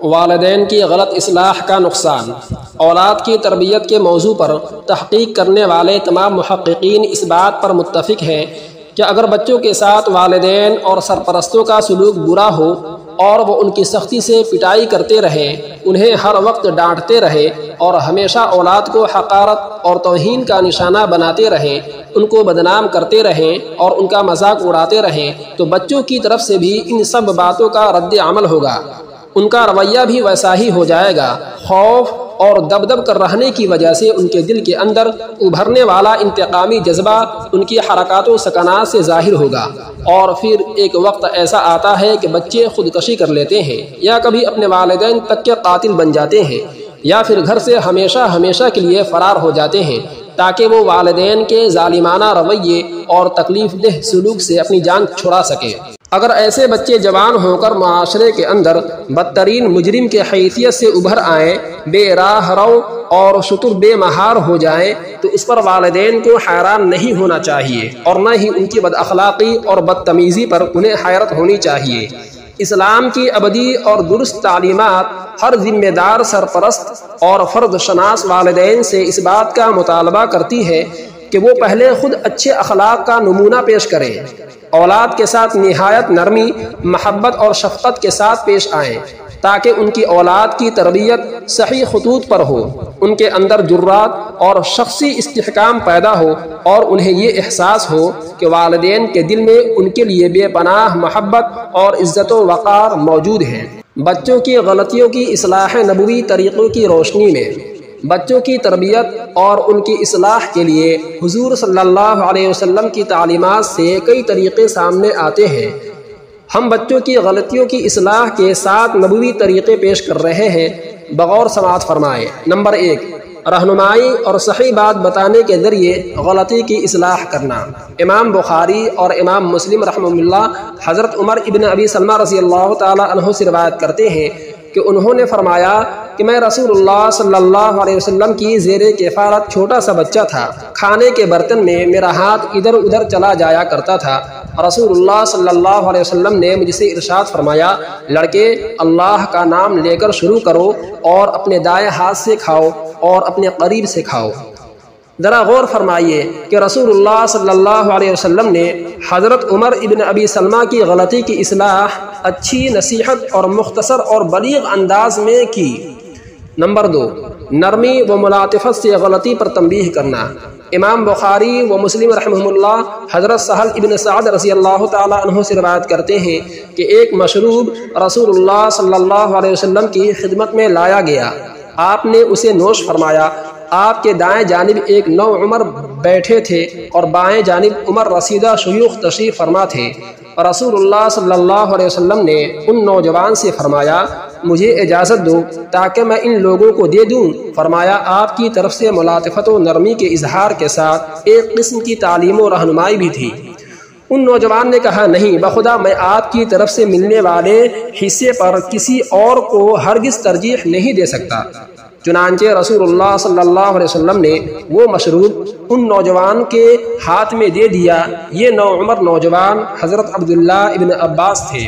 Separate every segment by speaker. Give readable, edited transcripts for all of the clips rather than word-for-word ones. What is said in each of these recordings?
Speaker 1: والدین کی غلط اصلاح کا نقصان۔ اولاد کی تربیت کے موضوع پر تحقیق کرنے والے تمام محققین اس بات پر متفق ہیں کہ اگر بچوں کے ساتھ والدین اور سرپرستوں کا سلوک برا ہو اور وہ ان کی سختی سے پٹائی کرتے رہیں، انہیں ہر وقت ڈانٹتے رہیں اور ہمیشہ اولاد کو حقارت اور توہین کا نشانہ بناتے رہیں، ان کو بدنام کرتے رہیں اور ان کا مذاق اڑاتے رہیں، تو بچوں کی طرف سے بھی ان سب باتوں کا رد عمل ہوگا۔ ان کا رویہ بھی ویسا ہی ہو جائے گا۔ خوف اور دب کر رہنے کی وجہ سے ان کے دل کے اندر ابھرنے والا انتقامی جذبہ ان کی حرکات و سکنات سے ظاہر ہوگا، اور پھر ایک وقت ایسا آتا ہے کہ بچے خودکشی کر لیتے ہیں یا کبھی اپنے والدین تک کے قاتل بن جاتے ہیں، یا پھر گھر سے ہمیشہ کے لیے فرار ہو جاتے ہیں تاکہ وہ والدین کے ظالمانہ رویے اور تکلیف دہ سلوک سے اپنی جان چھڑا سکے۔ اگر ایسے بچے جوان ہو کر معاشرے کے اندر بدترین مجرم کے حیثیت سے ابھر آئیں، بے راہ رو اور شتر بے مہار ہو جائیں، تو اس پر والدین کو حیران نہیں ہونا چاہیے، اور نہ ہی ان کی بد اخلاقی اور بدتمیزی پر انہیں حیرت ہونی چاہیے۔ اسلام کی ابدی اور درست تعلیمات ہر ذمہ دار سرپرست اور فرد شناس والدین سے اس بات کا مطالبہ کرتی ہے کہ وہ پہلے خود اچھے اخلاق کا نمونہ پیش کریں، اولاد کے ساتھ نہایت نرمی، محبت اور شفقت کے ساتھ پیش آئیں، تاکہ ان کی اولاد کی تربیت صحیح خطوط پر ہو، ان کے اندر جرات اور شخصی استحکام پیدا ہو، اور انہیں یہ احساس ہو کہ والدین کے دل میں ان کے لیے بے پناہ محبت اور عزت و وقار موجود ہے۔ بچوں کی غلطیوں کی اصلاح نبوی طریقوں کی روشنی میں بچوں کی تربیت اور ان کی اصلاح کے لیے حضور صلی اللہ علیہ وسلم کی تعلیمات سے کئی طریقے سامنے آتے ہیں۔ ہم بچوں کی غلطیوں کی اصلاح کے 7 نبوی طریقے پیش کر رہے ہیں، بغور سماعت فرمائیں۔ نمبر 1، رہنمائی اور صحیح بات بتانے کے ذریعے غلطی کی اصلاح کرنا۔ امام بخاری اور امام مسلم رحمہ اللہ حضرت عمر ابن ابی سلمہ رضی اللہ تعالی عنہ سے روایت کرتے ہیں کہ انہوں نے فرمایا کہ میں رسول اللہ صلی اللہ علیہ وسلم کی زیر کفالت چھوٹا سا بچہ تھا، کھانے کے برتن میں میرا ہاتھ ادھر ادھر چلا جایا کرتا تھا۔ رسول اللہ صلی اللہ علیہ وسلم نے مجھ سے ارشاد فرمایا، لڑکے اللہ کا نام لے کر شروع کرو اور اپنے دائیں ہاتھ سے کھاؤ اور اپنے قریب سے کھاؤ۔ ذرا غور فرمائیے کہ رسول اللہ صلی اللہ علیہ وسلم نے حضرت عمر ابن ابی سلمہ کی غلطی کی اصلاح اچھی نصیحت اور مختصر اور بلیغ انداز میں کی۔ نمبر 2، نرمی و ملاطفت سے غلطی پر تنبیہ کرنا۔ امام بخاری و مسلم رحمہ اللہ حضرت سہل ابن سعد رضی اللہ تعالی عنہ سے روایت کرتے ہیں کہ ایک مشروب رسول اللہ صلی اللہ علیہ وسلم کی خدمت میں لایا گیا، آپ نے اسے نوش فرمایا۔ آپ کے دائیں جانب ایک نوعمر بیٹھے تھے اور بائیں جانب عمر رسیدہ شیوخ تشریف فرما تھے۔ رسول اللہ صلی اللہ علیہ وسلم نے ان نوجوان سے فرمایا، مجھے اجازت دو تاکہ میں ان لوگوں کو دے دوں۔ فرمایا، آپ کی طرف سے ملاطفت و نرمی کے اظہار کے ساتھ ایک قسم کی تعلیم و رہنمائی بھی تھی۔ ان نوجوان نے کہا، نہیں بخدا میں آپ کی طرف سے ملنے والے حصے پر کسی اور کو ہرگز ترجیح نہیں دے سکتا۔ چنانچہ رسول اللہ صلی اللہ علیہ وسلم نے وہ مشروب ان نوجوان کے ہاتھ میں دے دیا۔ یہ نوعمر نوجوان حضرت عبداللہ ابن عباس تھے۔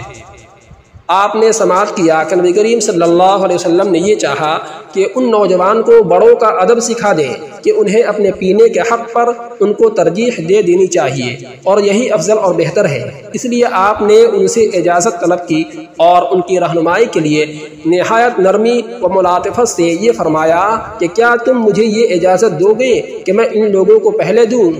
Speaker 1: آپ نے سماعت کیا کہ نبی کریم صلی اللہ علیہ وسلم نے یہ چاہا کہ ان نوجوان کو بڑوں کا ادب سکھا دیں کہ انہیں اپنے پینے کے حق پر ان کو ترجیح دے دینی چاہیے، اور یہی افضل اور بہتر ہے۔ اس لیے آپ نے ان سے اجازت طلب کی اور ان کی رہنمائی کے لیے نہایت نرمی و ملاطفت سے یہ فرمایا کہ کیا تم مجھے یہ اجازت دو گے کہ میں ان لوگوں کو پہلے دوں؟